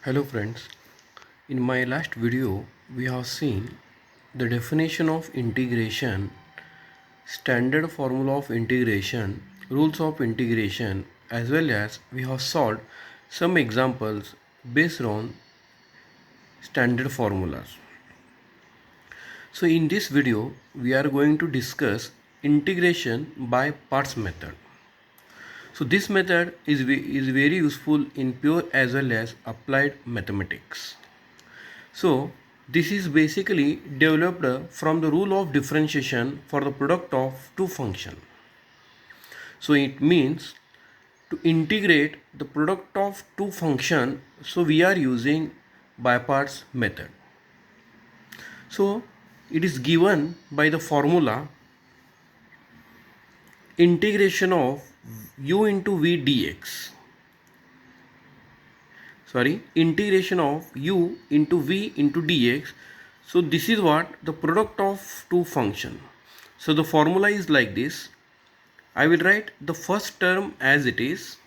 Hello friends, in my last video we have seen the definition of integration, standard formula of integration, rules of integration, as well as we have solved some examples based on standard formulas. So in this video we are going to discuss integration by parts method. So this method is very useful in pure as well as applied mathematics. So this is basically developed from the rule of differentiation for the product of two functions. So it means to integrate the product of two functions, so we are using by parts method. So it is given by the formula integration of u into v dx. Integration of u into v into dx. So this is what the product of two function. So the formula is like this. I will write the first term as it is,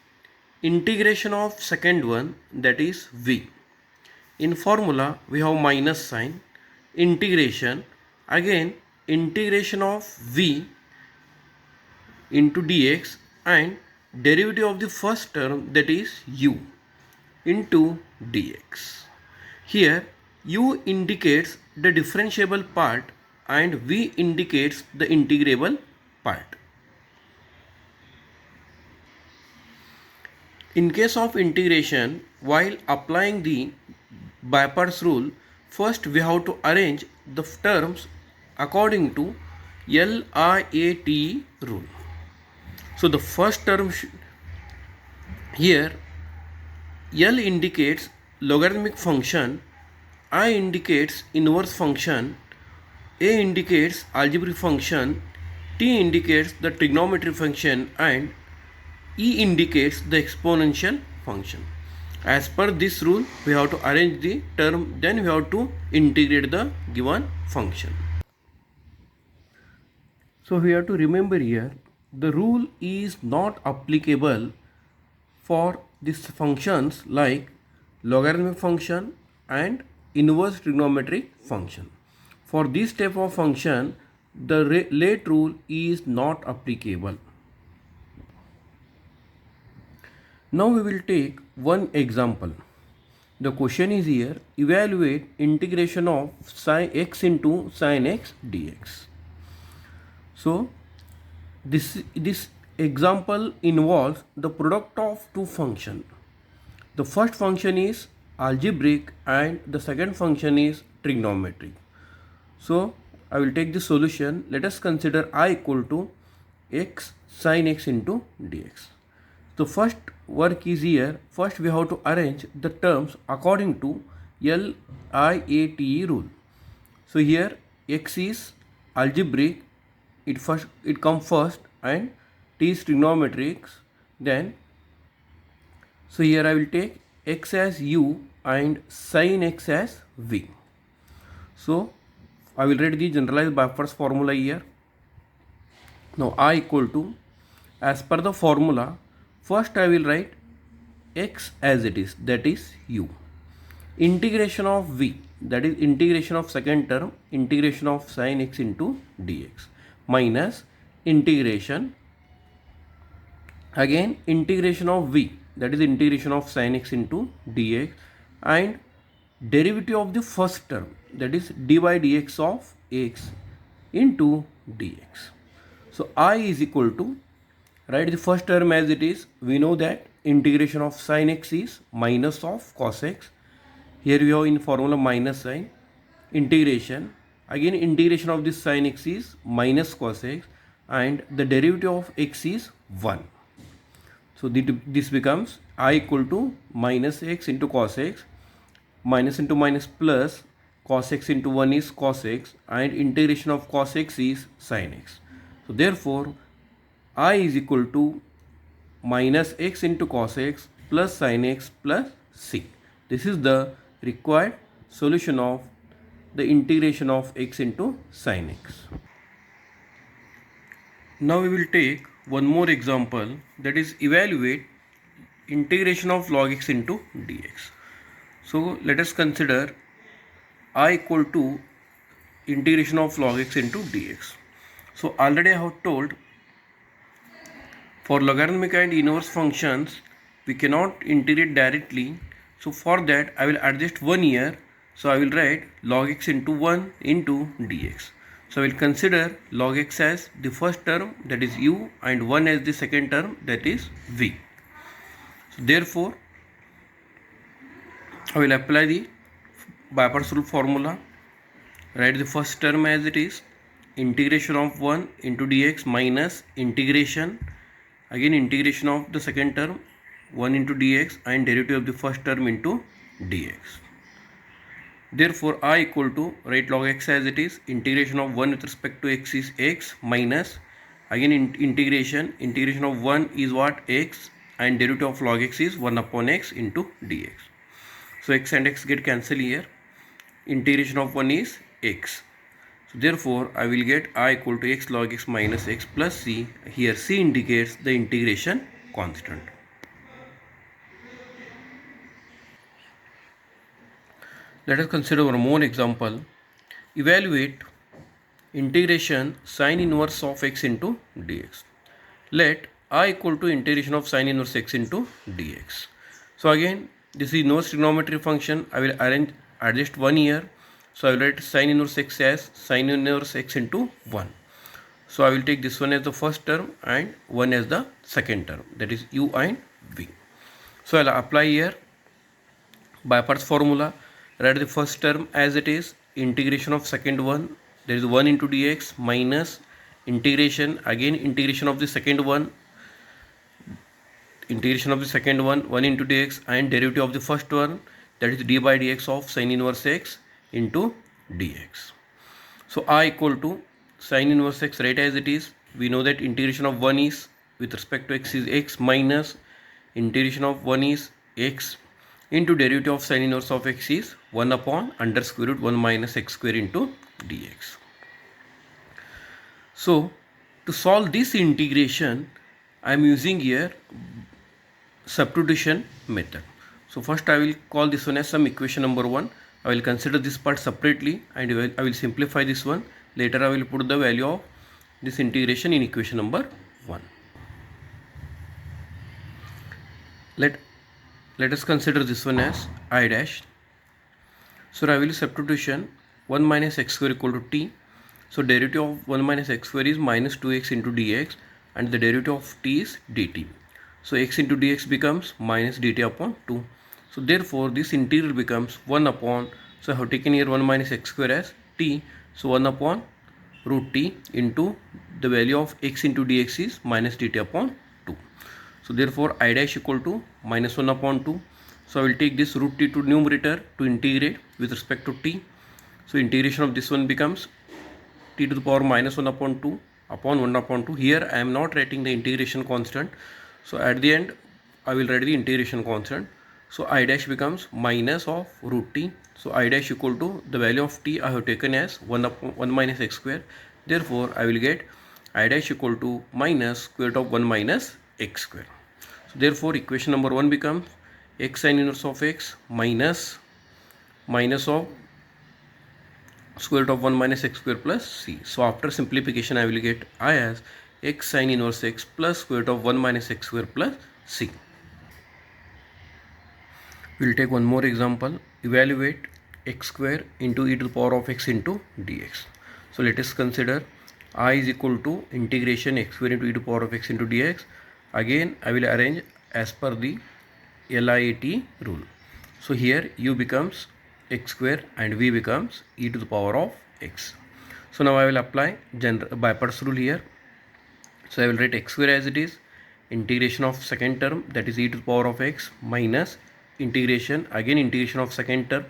integration of second one, that is v. In formula we have minus sign, integration, again integration of v into dx, and derivative of the first term, that is u, into dx. Here u indicates the differentiable part and v indicates the integrable part. In case of integration, while applying the by parts rule, first we have to arrange the terms according to LIATE rule. So the first term here, L indicates logarithmic function, I indicates inverse function, A indicates algebraic function, T indicates the trigonometry function, and E indicates the exponential function. As per this rule, we have to arrange the term, then we have to integrate the given function. So we have to remember here, the rule is not applicable for these functions like logarithmic function and inverse trigonometric function. For this type of function, the late rule is not applicable. Now we will take one example. The question is here, evaluate integration of sin x into sin x dx. So this example involves the product of two functions. The first function is algebraic and the second function is trigonometric. So I will take the solution. Let us consider I equal to x sin x into dx. The first work is here. First we have to arrange the terms according to LIATE rule. So here x is algebraic, it comes first, and t is trigonometric. Then so here I will take x as u and sin x as v. So I will write the generalized by parts formula here. Now I equal to, as per the formula, first I will write x as it is, that is u. Integration of v, that is integration of second term, integration of sin x into dx, minus integration, again integration of v, that is integration of sin x into dx, and derivative of the first term, that is dy dx of x into dx. So I is equal to, write the first term as it is. We know that integration of sin x is minus of cos x. Here we have in formula minus sign. Integration, again integration of this sin x is minus cos x, and the derivative of x is 1. So this becomes I equal to minus x into cos x, minus into minus plus, cos x into 1 is cos x, and integration of cos x is sin x. So therefore I is equal to minus x into cos x plus sin x plus c. This is the required solution of the integration of x into sin x. Now we will take one more example, that is evaluate integration of log x into dx. So let us consider I equal to integration of log x into dx. So already I have told for logarithmic and inverse functions we cannot integrate directly. So for that I will adjust 1 here. So I will write log x into 1 into dx. So I will consider log x as the first term, that is u, and 1 as the second term, that is v. So therefore I will apply the Bypass rule formula. Write the first term as it is, integration of 1 into dx minus integration, again integration of the second term 1 into dx and derivative of the first term into dx. Therefore I equal to, write log x as it is, integration of 1 with respect to x is x minus, again integration of 1 is what, x, and derivative of log x is 1 upon x into dx. So x and x get cancelled here. Integration of 1 is x. So therefore I will get I equal to x log x minus x plus c. Here c indicates the integration constant. Let us consider one more example. Evaluate integration sine inverse of x into dx. Let I equal to integration of sine inverse x into dx. So again this is inverse trigonometry function. I will adjust 1 here. So I will write sine inverse x as sine inverse x into 1. So I will take this one as the first term and 1 as the second term, that is u and v. So I will apply here Bypass formula. Write the first term as it is, integration of second one, there is 1 into dx minus integration, again integration of the second one, 1 into dx and derivative of the first one, that is d by dx of sine inverse x into dx. So I equal to sine inverse x, right as it is. We know that integration of 1 is with respect to x is x minus integration of 1 is x into derivative of sine inverse of x is 1 upon under square root 1 minus x square into dx. So to solve this integration I am using here substitution method. So first I will call this one as some equation number 1. I will consider this part separately and I will simplify this one. Later I will put the value of this integration in equation number 1. Let us consider this one as I dash. So I will substitution 1 minus x square equal to t. So derivative of 1 minus x square is minus 2x into dx and the derivative of t is dt. So x into dx becomes minus dt upon 2. So therefore this integral becomes 1 upon, so I have taken here 1 minus x square as t. So 1 upon root t into the value of x into dx is minus dt upon 2. So therefore I dash equal to minus 1 upon 2. So I will take this root t to numerator to integrate with respect to t. So integration of this one becomes t to the power minus 1 upon 2 upon 1 upon 2. Here I am not writing the integration constant. So at the end I will write the integration constant. So I dash becomes minus of root t. So I dash equal to the value of t I have taken as 1 minus x square. Therefore I will get I dash equal to minus square root of 1 minus x square. So therefore equation number 1 becomes x sine inverse of x minus of square root of 1 minus x square plus c. So after simplification I will get I as x sine inverse x plus square root of 1 minus x square plus c. We will take one more example. Evaluate x square into e to the power of x into dx. So let us consider I is equal to integration x square into e to the power of x into dx. Again I will arrange as per the LIT rule. So here u becomes x square and v becomes e to the power of x. So now I will apply Bypass rule here. So I will write x square as it is, integration of second term, that is e to the power of x, minus integration of second term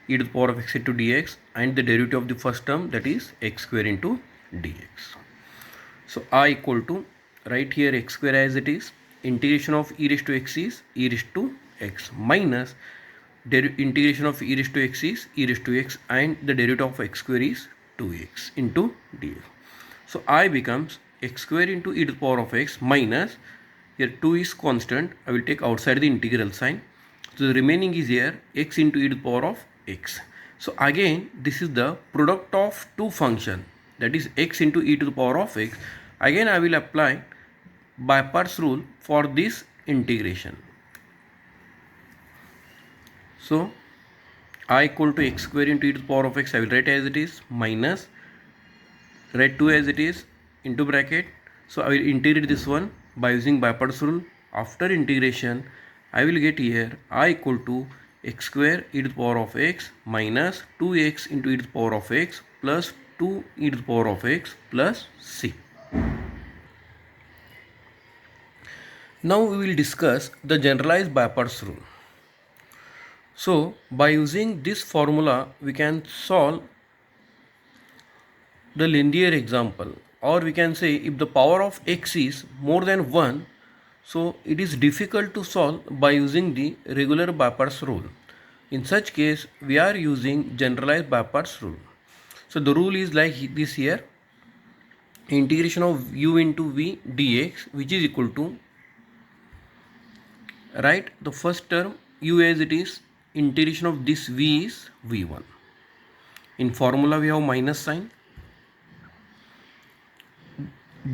e to the power of x into dx and the derivative of the first term, that is x square into dx. So I equal to, write here x square as it is, integration of e raised to x is e raised to x minus integration of e raised to x is e raised to x and the derivative of x square is 2x into dx. So I becomes x square into e to the power of x minus, here 2 is constant, I will take outside the integral sign. So the remaining is here x into e to the power of x. So again this is the product of two function, that is x into e to the power of x. Again I will apply by parts rule for this integration. So I equal to x square into e to the power of x, I will write as it is, minus write 2 as it is into bracket. So I will integrate this one by using by parts rule. After integration I will get here I equal to x square e to the power of x minus 2x into e to the power of x plus 2 e to the power of x plus c. Now we will discuss the generalized by parts rule. So by using this formula we can solve the linear example, or we can say if the power of x is more than 1, so it is difficult to solve by using the regular by parts rule. In such case we are using generalized by parts rule. So the rule is like this here, integration of u into v dx, which is equal to, write the first term u as it is, integration of this v is v1. In formula we have minus sign,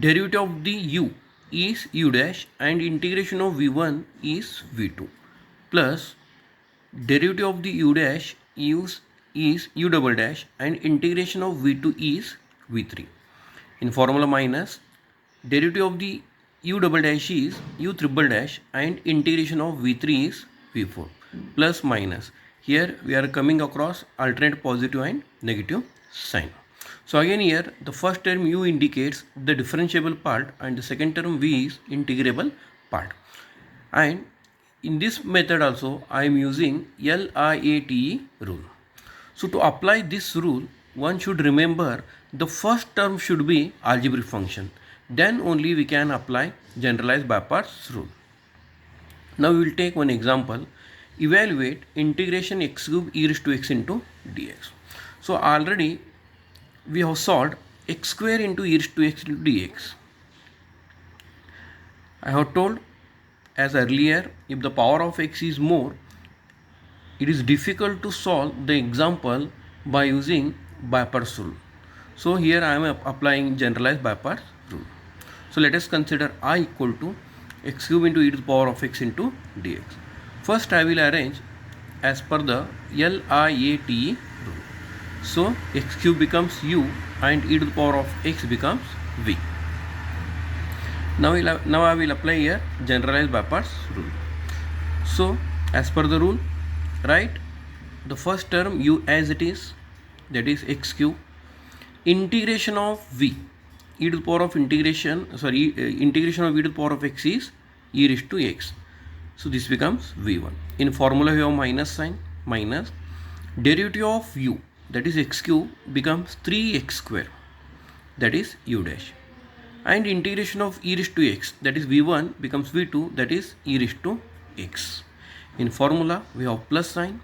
derivative of the u is u dash and integration of v1 is v2 plus derivative of the u dash is u double dash and integration of v2 is v3. In formula minus derivative of the u double dash is u triple dash and integration of v3 is v4 plus minus. Here we are coming across alternate positive and negative sign. So again here the first term u indicates the differentiable part and the second term v is integrable part. And in this method also I am using LIATE rule. So to apply this rule one should remember the first term should be algebraic function, then only we can apply generalized by parts rule. Now we will take one example. Evaluate integration x cube e raised to x into dx. So already we have solved x square into e raised to x into dx. I have told as earlier, if the power of x is more, it is difficult to solve the example by using by parts rule. So here I am applying generalized by parts rule. So let us consider I equal to x cube into e to the power of x into dx. First I will arrange as per the LIATE rule. So x cube becomes u and e to the power of x becomes v. Now I will apply here generalized by parts rule. So as per the rule, write the first term u as it is, that is x cube, integration of v, e to the power of integration of e to the power of x is e raised to x. So this becomes v1. In formula we have minus sign, minus derivative of u, that is x cube, becomes 3x square, that is u dash, and integration of e raised to x, that is v1, becomes v2, that is e raised to x. In formula we have plus sign,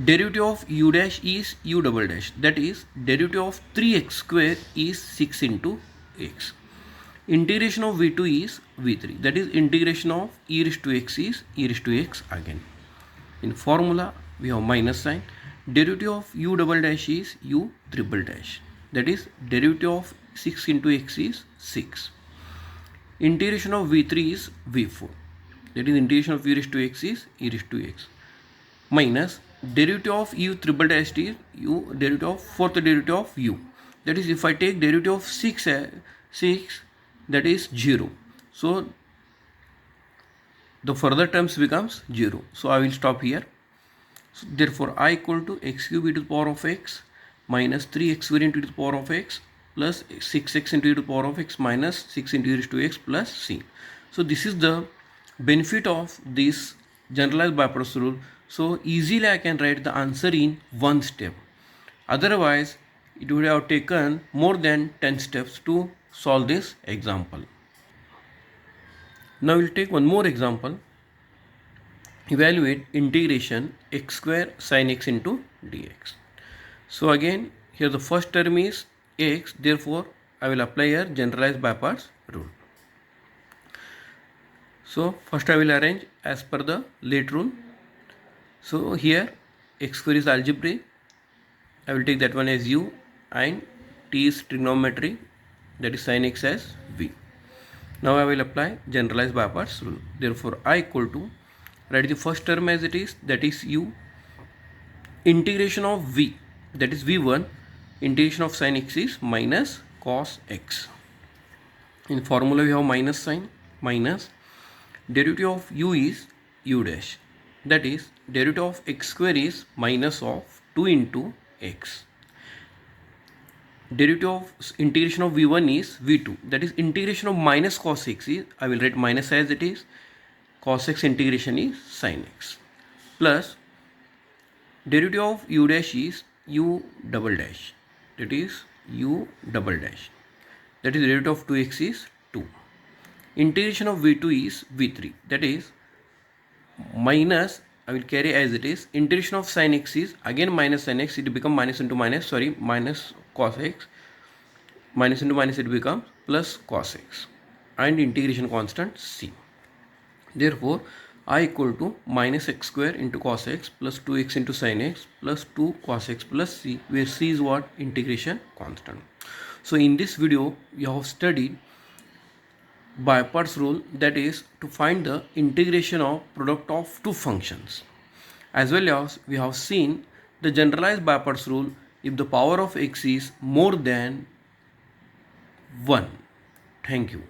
derivative of u dash is u double dash, that is derivative of 3x square is 6 into x. Integration of v2 is v3, that is integration of e raised to x is e raised to x again. In formula we have minus sign, derivative of u double dash is u triple dash, that is derivative of 6 into x is 6. Integration of v3 is v4, that is integration of e raised to x is e raised to x, minus derivative of u triple dash is u derivative of fourth derivative of u, that is if I take derivative of 6 that is 0. So the further terms becomes 0. So I will stop here. So therefore I equal to x cube e to the power of x minus 3x square into e to the power of x plus 6x into e to the power of x minus 6 into e raised to x plus c. So this is the benefit of this generalized by parts rule. So easily I can write the answer in one step. Otherwise it would have taken more than 10 steps to solve this example. Now we'll take one more example. Evaluate integration x square sin x into dx. So again here the first term is x, therefore I will apply here generalized by parts rule. So first I will arrange as per the late rule. So here x square is algebraic. I will take that one as u, and t is trigonometry, that is sin x as v. Now I will apply generalized by parts rule. Therefore I equal to, write the first term as it is, that is u, integration of v, that is v1, integration of sin x is minus cos x. In formula we have minus sign, minus derivative of u is u dash, that is derivative of x square is minus of 2 into x. Derivative of integration of v1 is v2, that is integration of minus cos x is, I will write minus as it is, cos x integration is sin x, plus derivative of u dash is u double dash, that is u double dash, that is derivative of 2x is 2. Integration of v2 is v3, that is minus, I will carry as it is, integration of sin x is again minus sin x, it become minus into minus, sorry, minus cos x, minus into minus it becomes plus cos x, and integration constant c. Therefore I equal to minus x square into cos x plus 2x into sin x plus 2 cos x plus c, where c is what? Integration constant. So in this video we have studied by parts rule, that is to find the integration of product of two functions, as well as we have seen the generalized by parts rule if the power of x is more than 1. Thank you.